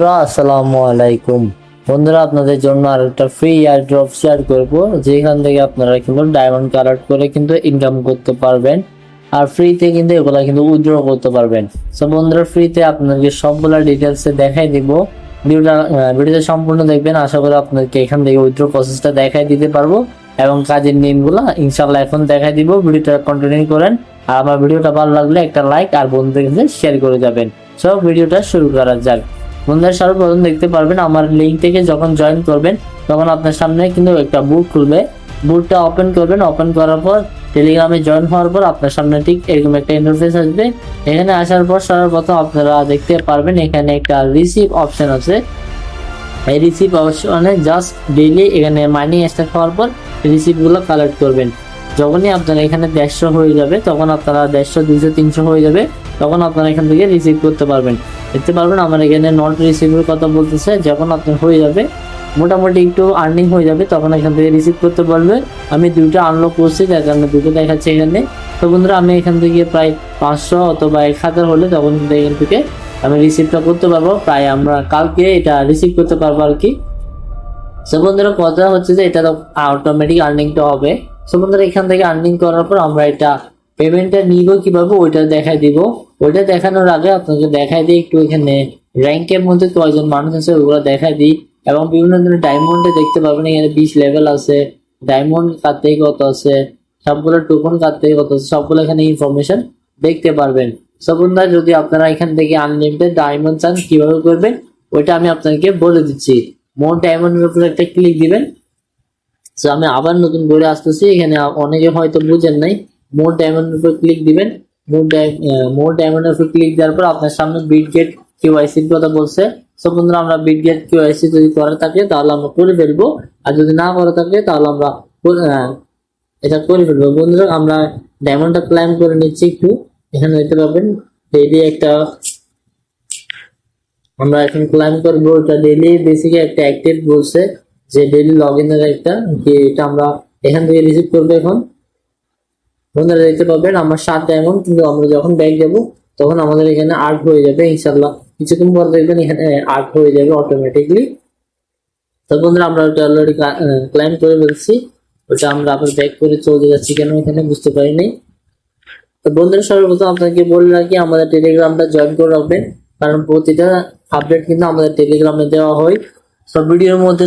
বন্ধুরা আসসালামু আলাইকুম। বন্ধুরা আপনাদের জন্য আরেকটা ফ্রি এয়ারড্রপ শেয়ার করব, যেখান থেকে আপনারা কিন্তু ডায়মন্ড কালেক্ট করে কিন্তু ইনকাম করতে পারবেন আর ফ্রিতে কিন্তু এগুলা কিন্তু উইথড্র করতে পারবেন। সো বন্ধুরা, ফ্রিতে আপনাদেরকে সবগুলা ডিটেলসে দেখাই দিব। ভিডিওটা সম্পূর্ণ দেখবেন, আশা করি আপনাদেরকে এখান থেকে উইথড্র প্রসেসটা দেখাই দিতে পারবো এবং কাজের নিয়মগুলো ইনশাআল্লাহ এখন দেখাই দিব। ভিডিওটা কন্টিনিউ করেন আর আমার ভিডিওটা ভালো লাগলে একটা লাইক আর বন্ধুদের কাছে শেয়ার করে যাবেন। সব ভিডিওটা শুরু করা যাক। বন্ধুরা, সর্বপ্রথম দেখতে পারবেন আমার লিঙ্ক থেকে যখন জয়েন করবেন তখন আপনার সামনে কিন্তু একটা বুক খুলবে। বুকটা ওপেন করবেন, ওপেন করার পর টেলিগ্রামে জয়েন হওয়ার পর আপনার সামনে ঠিক এরকম একটা ইন্টারফেস আসবে। এখানে আসার পর সর্বপ্রথম আপনারা দেখতে পারবেন এখানে একটা রিসিভ অপশন আছে। এই রিসিভ অপশনে জাস্ট ডেইলি এখানে মানি স্টার্ট হওয়ার পর রিসিভগুলো কালেক্ট করবেন। যখনই আপনারা এখানে 150 হয়ে যাবে তখন আপনারা 150, 200, 300 হয়ে যাবে তখন আপনারা এখান থেকে রিসিভ করতে পারবেন। দেখতে পারবেন আমার এখানে নট রিসিভের কথা বলতেছে। যখন আপনার হয়ে যাবে মোটামুটি একটু আর্নিং হয়ে যাবে তখন এখান থেকে রিসিভ করতে পারবে। আমি দুটো আনলক করছি, যার কারণে দুটো দেখাচ্ছে এখানে। তো বন্ধুরা, আমি এখান থেকে প্রায় 500 অথবা 1000 হলে তখন এখান থেকে আমি রিসিভটা করতে পারবো। প্রায় আমরা কালকে এটা রিসিভ করতে পারবো আর কি। সো বন্ধুরা, কথা হচ্ছে যে এটা তো অটোমেটিক আর্নিংটা হবে। সো বন্ধুরা, এখান থেকে আর্নিং করার পর আমরা এটা পেমেন্টটা নিব কিভাবে ওইটা দেখাই দিব। ওইটা দেখানোর আগে আপনাকে দেখাই দিই একটু এখানে র্যাঙ্কের মধ্যে কয়জন মানুষ আছে ওগুলো দেখাই দিই। এবং বিভিন্ন ধরনের ডায়মন্ডে দেখতে পাবেন এখানে 20 লেভেল আছে, ডায়মন্ড কার থেকে কত আছে, সবগুলো টোকন কার থেকে কত আছে, সবগুলো এখানে ইনফরমেশন দেখতে পারবেন। সো বন্ধুরা, যদি আপনারা এখান থেকে আনলিমিটেড ডায়মন্ড চান কিভাবে করবেন ওইটা আমি আপনাকে বলে দিচ্ছি। মোর ডায়মন্ডের উপর একটা ক্লিক দিবেন। তো আমি আবার নতুন করে আসতেছি, এখানে অনেকে হয়তো বুঝেন নাই। মোর ডায়মন্ডের উপর ক্লিক দিবেন। মোর ডায়মন্ডের উপর ক্লিক দেওয়ার পর আপনার সামনে বিটগেট কেওয়াইসির কথা বলছে। সো বন্ধুরা, আমরা বিটগেট কেওয়াইসি যদি করা থাকে তাহলে আমরা করে ফেলবো, আর যদি না করা থাকে তাহলে আমরা এটা করে ফেলবো। বন্ধুরা, আমরা ডায়মন্ডটা ক্লাইম করে নিচ্ছি একটু। এখানে দেখতে পাবেন ডেইলি একটা আমরা এখন ক্লাইম করবো। এটা ডেইলি বেসিকে একটা অ্যাক্টিভ বলছে যে ডেইলি লগ ইনের একটা, এটা আমরা এখান থেকে রিসিভ করবো। এখন বন্ধুরা দেখতে পাবেন আমার 7 ডায়মন্ড, কিন্তু আমরা যখন ব্যাক যাবো তখন আমাদের এখানে 8 হয়ে যাবে ইনশাল্লাহ। কিছুক্ষণ পর দেখবেন এখানে 8 হয়ে যাবে অটোমেটিকলি। তো বন্ধুরা, আমরা ওটা অলরেডি ক্লাইম করে ফেলছি। ওটা আমরা আবার ব্যাক করে চলে যাচ্ছি কেন এখানে বুঝতে পারিনি। তো বন্ধুরা, সর্বপ্রথম আপনাকে বলে রাখি আমাদের টেলিগ্রামটা জয়েন করে রাখবেন, কারণ প্রতিটা আপডেট কিন্তু আমাদের টেলিগ্রামে দেওয়া হয়। সব ভিডিওর মধ্যে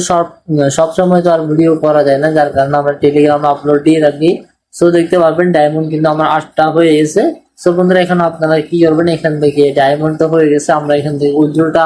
সব সময় তো আর ভিডিও করা যায় না, যার কারণে আমরা টেলিগ্রামে আপলোড দিয়ে রাখি। সো দেখতে পারবেন ডায়মন্ড কিন্তু আমার 8টা হয়ে গেছে। সো বন্ধুরা, এখন আপনারা কি করবেন, এখান থেকে ডায়মন্ড তো হয়ে গেছে, আমরা এখান থেকে উইথড্রটা